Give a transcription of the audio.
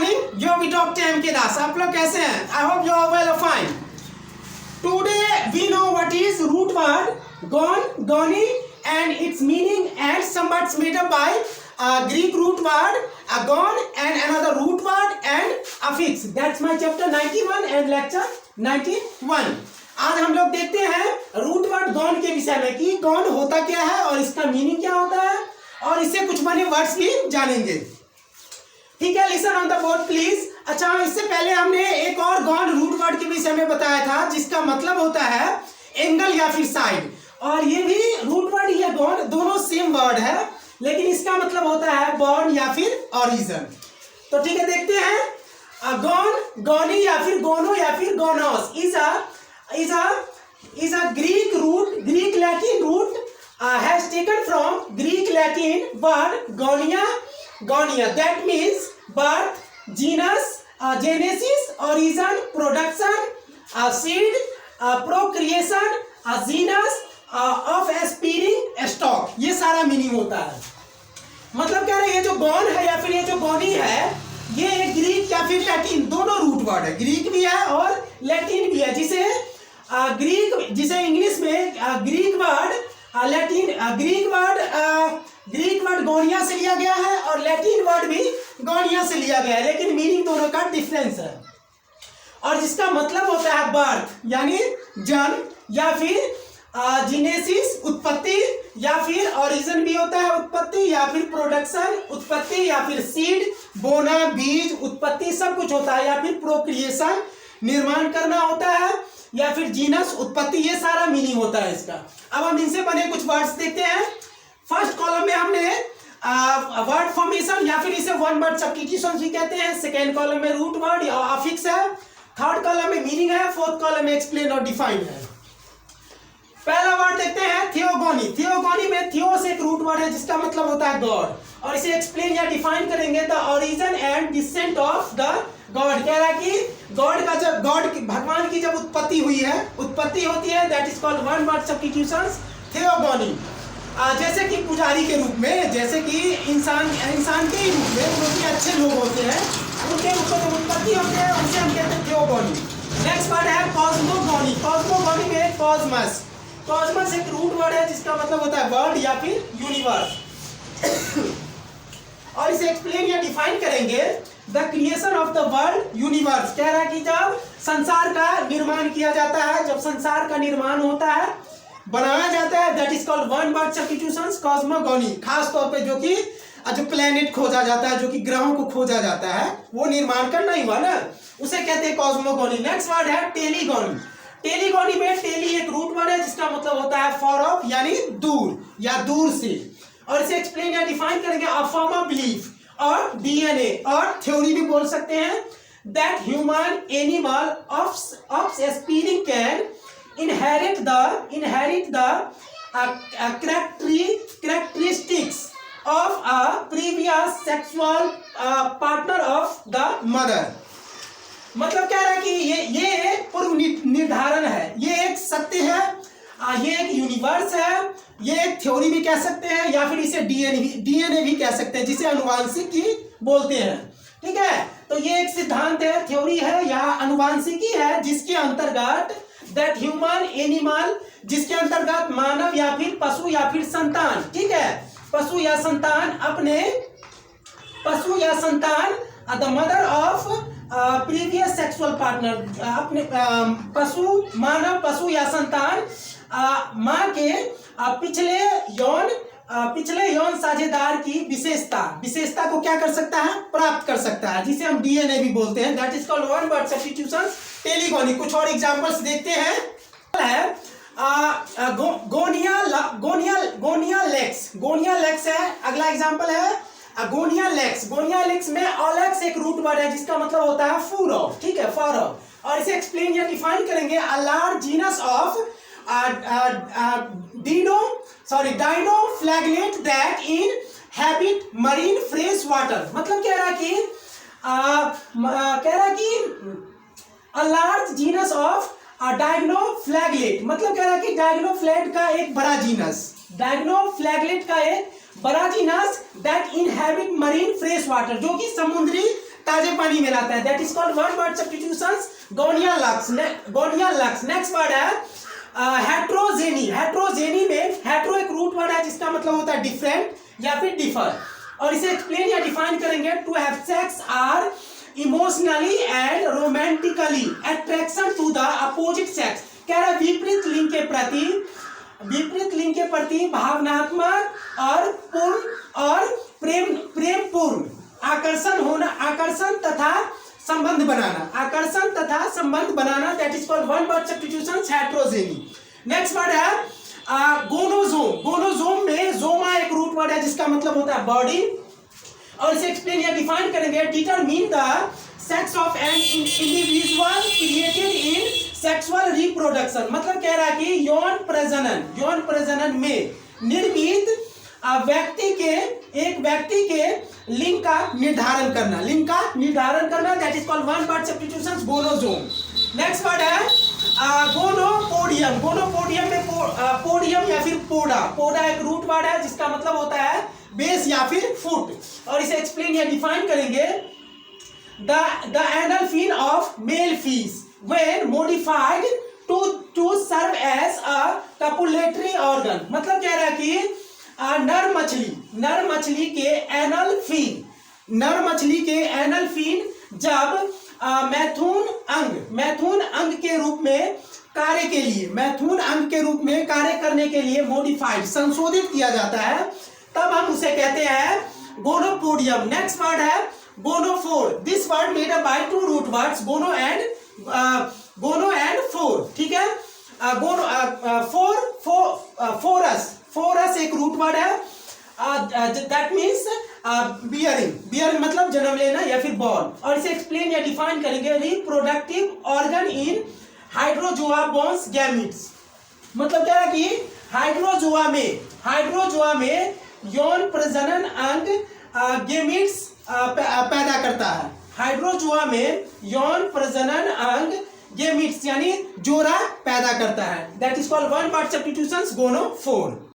Morning, यो बी doctor M K Das. आप लोग कैसे हैं? I hope you are well और fine. Today we know what is root word gon, gony and its meaning and some words made up by a Greek root word a gone and another root word and affix. That's my chapter 91 and lecture 91. आज हम लोग देखते हैं root word gone के विषय में कि gone होता क्या है और इसका मीनिंग क्या होता है और इससे कुछ बने वर्ड्स भी जानेंगे। ठीक है, listen on the board please. अच्छा, इससे पहले हमने एक और गॉन रूट वर्ड के विषय में बताया था जिसका मतलब होता है एंगल या फिर साइड, और ये भी रूट वर्ड या गॉन दोनों सेम वर्ड है, लेकिन इसका मतलब होता है बॉर्न या फिर ओरिजिन। तो ठीक है, देखते हैं। गॉन, गॉनी या फिर गोनो या फिर गोनोस is a Greek root, Greek Latin root has taken from Greek Latin word gonia, that means birth, genus, genesis, origin, production, seed, procreation, genus of spearing stock, ये सारा मीनिंग होता है। मतलब क्या है, ये जो गॉन है या फिर ये जो गॉनी है, ये एक ग्रीक या फिर लैटिन दोनों रूट वर्ड है, ग्रीक भी है और लैटिन भी है, जिसे इंग्लिश में ग्रीक वर्ड गोनिया से लिया गया है और लैटिन वर्ड भी गोनिया से लिया गया है, लेकिन मीनिंग दोनों का डिफरेंस है। और जिसका मतलब होता है बर्थ यानी जन्म, या फिर जीनेसिस उत्पत्ति, या फिर ओरिजिन भी होता है उत्पत्ति, या फिर प्रोडक्शन उत्पत्ति, या फिर सीड बोना बीज उत्पत्ति सब कुछ होता है, या फिर प्रोक्रिएशन निर्माण करना होता है, या फिर जीनस उत्पत्ति, ये सारा मीनिंग होता है इसका। अब हम इनसे बने कुछ वर्ड्स देखते हैं। फर्स्ट कॉलम में हमने वर्ड फॉर्मेशन या फिर इसे वन वर्ड सब्स्टिट्यूशन भी कहते हैं। सेकेंड कॉलम में रूट वर्ड या अफिक्स है। थर्ड कॉलम में मीनिंग है। फोर्थ कॉलम में एक्सप्लेन और डिफाइन है। पहला वर्ड देखते हैं थियोगोनी। थियोगोनी में थियो से एक रूट वर्ड है जिसका मतलब होता है गॉड, और इसे एक्सप्लेन या डिफाइन करेंगे the origin and descent of the God. कह रहा है कि गॉड भगवान की जब उत्पत्ति हुई है, उत्पत्ति होती है, that is called one word substitution theogony. जैसे कि पुजारी के रूप में, जैसे कि इंसान के ही रूप में जो कि अच्छे लोग होते हैं, उनके ऊपर जो उत्पत्ति होते हैं उसे हम कहते हैं थियोगोनी। नेक्स्ट वर्ड है कॉस्मोगोनी। कॉस्मोगोनी में कॉस्मस, कॉस्मस एक रूट वर्ड है जिसका मतलब होता है वर्ल्ड या फिर यूनिवर्स। और इसे एक्सप्लेन या डिफाइन करेंगे the creation of the world universe. कह रहा है कि जब संसार का निर्माण किया जाता है, जब संसार का निर्माण होता है, बनाया जाता है, that is called one word substitution cosmogony. खास तौर पे जो प्लेनेट खोजा जाता है, जो कि ग्रहों को खोजा जाता है, वो निर्माण करना ही हुआ ना, उसे कहते हैं कॉस्मोगोनी। नेक्स्ट वर्ड है टेलीगोनी। टेलीगोनी में टेली एक रूट वर्ड है जिसका मतलब होता है फॉर ऑफ यानी दूर या दूर से, और इसे एक्सप्लेन या डिफाइन करेंगे अ फॉर्म ऑफ बिलीफ और डीएनए और थ्योरी भी बोल सकते हैं that human animal offspring can inherit the characteristics of a previous sexual partner of the mother। मतलब क्या है कि ये एक पूर्व निर्धारण है, ये एक सत्य है, ये एक यूनिवर्स है, ये एक थ्योरी भी कह सकते हैं, या फिर इसे डीएनए भी कह सकते हैं, जिसे अनुवांशिकी बोलते हैं। ठीक है, तो ये एक सिद्धांत है, थ्योरी है या अनुवांशिकी है, जिसके अंतर्गत दैट ह्यूमन एनिमल, जिसके अंतर्गत मानव या फिर पशु या फिर संतान, ठीक है, पशु या संतान the mother of previous sexual partner, अपने मानव पशु या संतान माँ के पिछले यौन साझेदार की विशेषता को क्या कर सकता है, प्राप्त कर सकता है, जिसे हम डीएनए भी बोलते हैं। That is called one word substitution telegony. कुछ और एग्जांपल्स देखते हैं। गोनिया लेक्स है। अगला एग्जांपल है गोनिया लेक्स में ओलेक्स एक रूट वर्ड है जिसका मतलब होता है फूर ऑफ, ठीक है, फॉर ऑफ, और इसे एक्सप्लेन या डिफाइन करेंगे a large genus of dinoflagellate that inhabit marine fresh water। मतलब कह रहा कि a large genus of dinoflagellate, मतलब कह रहा कि डायग्नोफ्लैट का एक बड़ा genus that inhabit marine fresh water, जो कि समुद्री ताजे पानी में लाता है, that is called one word substitutions gonyaulax. Next word है हेट्रोजेनी। हेट्रोजेनी में हेट्रो एक रूट वर्ड है जिसका मतलब होता है डिफरेंट या फिर डिफर, और इसे एक्सप्लेन या डिफाइन करेंगे to have sex or emotionally and romantically attraction to the opposite sex. कह रहा है विपरीत लिंग के प्रति भावनात्मक और प्रेमपूर्ण आकर्षण तथा संबंध बनाना, that is called one word substitutions heterogony. Next word है गोनोजोम। गोनोजोम में जोमा एक रूट वर्ड है जिसका मतलब होता है बॉडी, और इसे एक्सप्लेन या डिफाइन करेंगे determine the sex of an individual created in sexual reproduction. मतलब कह रहा है कि यौन प्रजनन में निर्मित एक व्यक्ति के लिंग का निर्धारण करना, that is called one word substitutions gonosome. Next word है गोनोपोडियम। गोनोपोडियम में पोडियम या फिर पोडा एक रूट वर्ड है जिसका मतलब होता है बेस या फिर फुट, और इसे एक्सप्लेन या डिफाइन करेंगे the anal fin of male fish when modified to serve as a copulatory organ. मतलब कह रहा है कि नर मछली के एनल फिन जब मैथुन अंग के रूप में कार्य करने के लिए मॉडिफाइड संशोधित किया जाता है, तब हम उसे कहते हैं गोनोपोडियम। नेक्स्ट वर्ड है gonophore. This word made up by two root words gono and phore, ठीक है। फोरस एक रूट वर्ड है, दैट मीन्स बियरिंग मतलब जन्म लेना या फिर बॉर्न, और इसे एक्सप्लेन या डिफाइन करेंगे reproductive organ in Hydrozoa bones gametes. मतलब क्या है कि हाइड्रोजोआ में यौन प्रजनन अंग गैमिट्स पैदा करता है। हाइड्रोजोआ में यौन प्रजनन अंग गैमिट्स यानी जोड़ा पैदा करता है, that is called one word substitutions गोनोफोर।